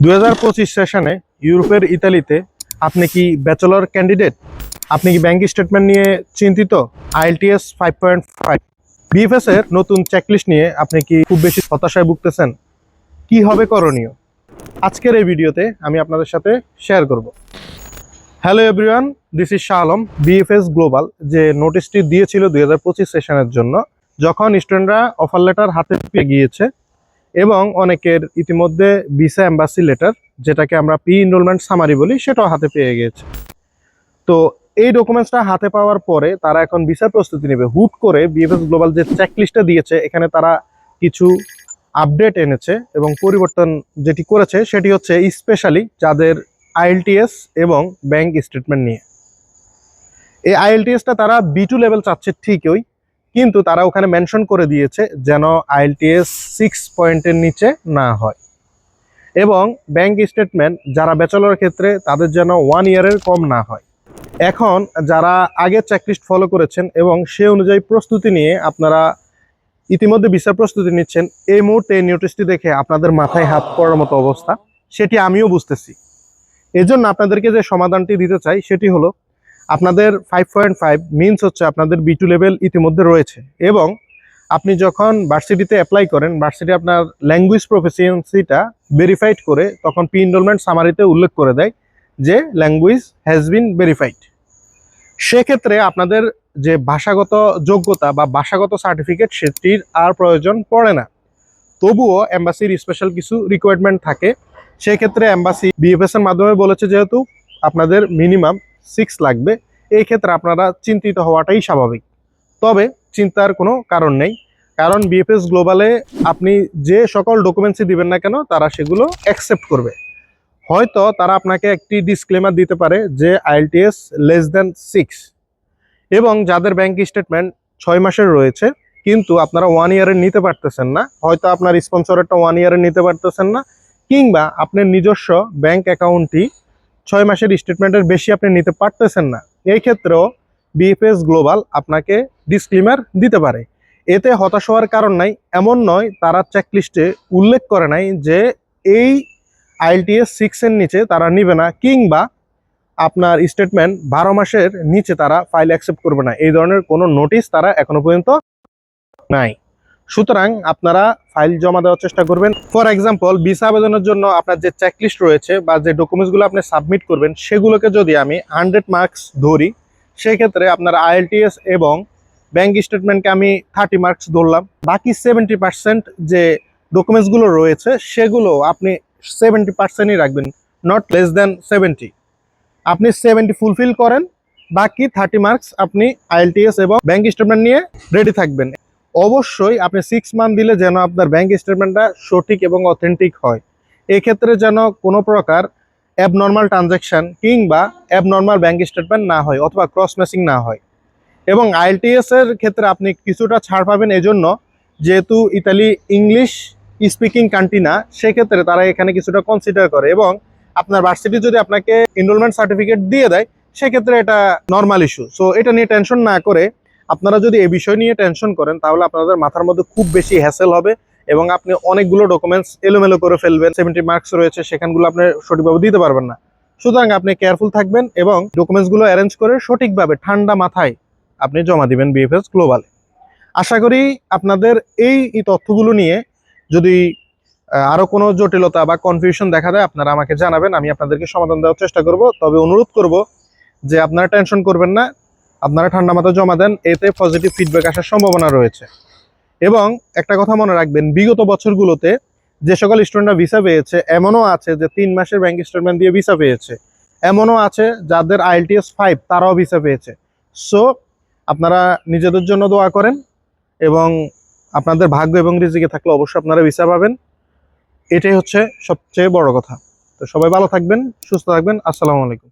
2025 সেশনে ইউরোপের ইতালিতে আপনি কি ব্যাচেলর ক্যান্ডিডেট? আপনি কি ব্যাংক স্টেটমেন্ট নিয়ে চিন্তিত? আইএলটিএস 5.5 বিএফএস এর নতুন চেকলিস্ট নিয়ে আপনি কি খুব বেশি হতাশায় ভুগতেছেন? কি হবে করণীয়? আজকের এই ভিডিওতে আমি আপনাদের সাথে শেয়ার করব। Hello everyone, this is Shah Alam. BFS global যে নোটিশটি দিয়েছিল 2025 সেশনের জন্য, যখন স্টুডেন্টরা অফার লেটার হাতে পেয়ে গিয়েছে এবং অনেকের ইতিমধ্যে ভিসা এম্বাসি লেটার, যেটাকে আমরা প্রি এনরোলমেন্ট সামারি বলি, সেটাও হাতে পেয়ে গিয়েছে। তো এই ডকুমেন্টসটা হাতে পাওয়ার পরে তারা এখন ভিসার প্রস্তুতি নেবে। হুট করে বিএফএস গ্লোবাল যে চেকলিস্টটা দিয়েছে, এখানে তারা কিছু আপডেট এনেছে এবং পরিবর্তন যেটি করেছে সেটি হচ্ছে স্পেশালি যাদের আইএলটিএস এবং ব্যাংক স্টেটমেন্ট নিয়ে। এই আইএলটিএসটা তারা B2 লেভেল চাচ্ছে ঠিকই, কিন্তু তারা ওখানে মেনশন করে দিয়েছে যেন আইএলটিএস 6 পয়েন্টের নিচে না হয়, এবং ব্যাংক স্টেটমেন্ট যারা ব্যাচেলর ক্ষেত্রে তাদের যেন 1 ইয়ারের কম না হয়। এখন যারা আগে চেকলিস্ট ফলো করেছেন এবং সে অনুযায়ী প্রস্তুতি নিয়ে আপনারা ইতিমধ্যে ভিসার প্রস্তুতি নিচ্ছেন, এই মুহূর্তে এই নোটিশটি দেখে আপনাদের মাথায় হাত পড়ার মতো অবস্থা, সেটি আমিও বুঝতেছি। এজন্য আপনাদেরকে যে সমাধানটি দিতে চাই সেটি হলো, আপনাদের 5.5 মিনস হচ্ছে আপনাদের B2 লেভেল ইতিমধ্যে রয়েছে, এবং আপনি যখন ভার্সিটিতে অ্যাপ্লাই করেন, ভার্সিটি আপনার ল্যাঙ্গুয়েজ প্রফিসিয়েন্সিটা ভেরিফাইড করে তখন প্রি এনরোলমেন্ট সামারিতে উল্লেখ করে দেয় যে ল্যাঙ্গুয়েজ হ্যাজ বিন ভেরিফাইড। সেক্ষেত্রে আপনাদের যে ভাষাগত যোগ্যতা বা ভাষাগত সার্টিফিকেট, সেটির আর প্রয়োজন পড়ে না। তবুও এম্বাসির স্পেশাল কিছু রিকোয়ারমেন্ট থাকে। সেক্ষেত্রে এম্বাসি বিএফএস এর মাধ্যমে বলেছে যেহেতু আপনাদের মিনিমাম 6 লাগবে, এই ক্ষেত্রে আপনারা চিন্তিত হওয়াটাই স্বাভাবিক। তবে চিন্তার কোনো কারণ নেই, কারণ বিএফএস গ্লোবালে আপনি যে সকল ডকুমেন্টসই দিবেন না কেন তারা সেগুলো অ্যাকসেপ্ট করবে। হয়তো তারা আপনাকে একটি ডিসক্লেমার দিতে পারে যে আইএলটিএস লেস দ্যান 6, এবং যাদের ব্যাংক স্টেটমেন্ট 6 মাসের রয়েছে কিন্তু আপনারা 1 ইয়ারের নিতে পারতেছেন না, হয়তো আপনার স্পন্সরেরটা 1 ইয়ারের নিতে পারতেছেন না, কিংবা আপনার নিজস্ব ব্যাংক অ্যাকাউন্টটি 6 মাসের স্টেটমেন্টের বেশি আপনি নিতে পারতেছেন না, এই ক্ষেত্রেও বিএফএস গ্লোবাল আপনাকে ডিসক্লেমার দিতে পারে। এতে হতাশ হওয়ার কারণ নাই। এমন নয় তারা চেকলিস্টে উল্লেখ করে নাই যে এই আইএলটিএস 6 এর নিচে তারা নিবে না, কিংবা আপনার স্টেটমেন্ট 12 মাসের নিচে তারা ফাইল অ্যাকসেপ্ট করবে না, এই ধরনের কোনো নোটিশ তারা এখনো পর্যন্ত নাই। সুতরাং আপনারা ফাইল জমা দেওয়ার চেষ্টা করবেন। ফর এক্সাম্পল, ভিসা আবেদনের জন্য আপনার যে চেকলিস্ট রয়েছে বা যে ডকুমেন্টসগুলো আপনি সাবমিট করবেন, সেগুলোকে যদি আমি 100 মার্কস ধরি, সেক্ষেত্রে আপনার আইএলটিএস এবং ব্যাংক স্টেটমেন্টকে আমি 30 মার্কস ধরলাম। বাকি 70% যে ডকুমেন্টসগুলো রয়েছে সেগুলো আপনি 70%ই রাখবেন, নট লেস দ্যান 70। আপনি 70 ফুলফিল করেন, বাকি 30 মার্কস আপনি আইএলটিএস এবং ব্যাংক স্টেটমেন্ট নিয়ে রেডি থাকবেন। অবশ্যই আপনি 6 মান্থ দিলে যেন আপনার ব্যাংক স্টেটমেন্টটা সঠিক এবং অথেন্টিক হয়। এক্ষেত্রে যেন কোনো প্রকার অ্যাবনর্মাল ট্রানজ্যাকশন কিংবা অ্যাবনর্মাল ব্যাংক স্টেটমেন্ট না হয় অথবা ক্রস ম্যাচিং না হয়। এবং আইএলটিএস এর ক্ষেত্রে আপনি কিছুটা ছাড় পাবেন এজন্য, যেহেতু ইতালি ইংলিশ স্পিকিং কান্ট্রি না, সেক্ষেত্রে তারা এখানে কিছুটা কনসিডার করে, এবং আপনার ভার্সিটি যদি আপনাকে এনরোলমেন্ট সার্টিফিকেট দিয়ে দেয় সেক্ষেত্রে এটা নর্মাল ইস্যু। সো এটা নিয়ে টেনশন না করে, আপনারা যদি এই বিষয় নিয়ে টেনশন করেন তাহলে আপনাদের মাথার মধ্যে খুব বেশি হ্যাসেল হবে এবং আপনি অনেকগুলো ডকুমেন্টস এলোমেলো করে ফেলবেন। 70 মার্কস রয়েছে, সেখানগুলো আপনি সঠিকভাবে দিতে পারবেন না। সুতরাং আপনি কেয়ারফুল থাকবেন এবং ডকুমেন্টসগুলো অ্যারেঞ্জ করে সঠিকভাবে ঠান্ডা মাথায় আপনি জমা দিবেন বিএফএস গ্লোবালে। আশা করি আপনাদের এই তথ্যগুলো নিয়ে যদি আরও কোনো জটিলতা বা কনফিউশন দেখা দেয় আপনারা আমাকে জানাবেন, আমি আপনাদেরকে সমাধান দেওয়ার চেষ্টা করব। তবে অনুরোধ করব যে আপনারা টেনশন করবেন না, আপনারা ঠান্ডা মাথায় জমা দেন, এতে পজিটিভ ফিডব্যাক আসার সম্ভাবনা রয়েছে। এবং একটা কথা মনে রাখবেন, বিগত বছরগুলোতে যে সকল স্টুডেন্টরা ভিসা পেয়েছে, এমনও আছে যে 3 মাসের ব্যাংক স্টেটমেন্ট দিয়ে ভিসা পেয়েছে, এমনও আছে যাদের আইএলটিএস 5 তারাও ভিসা পেয়েছে। সো আপনারা নিজেদের জন্য দোয়া করেন, এবং আপনাদের ভাগ্য এবং রিজিকে থাকলে অবশ্যই আপনারা ভিসা পাবেন। এটাই হচ্ছে সবচেয়ে বড় কথা। তো সবাই ভালো থাকবেন, সুস্থ থাকবেন। আসসালামু আলাইকুম।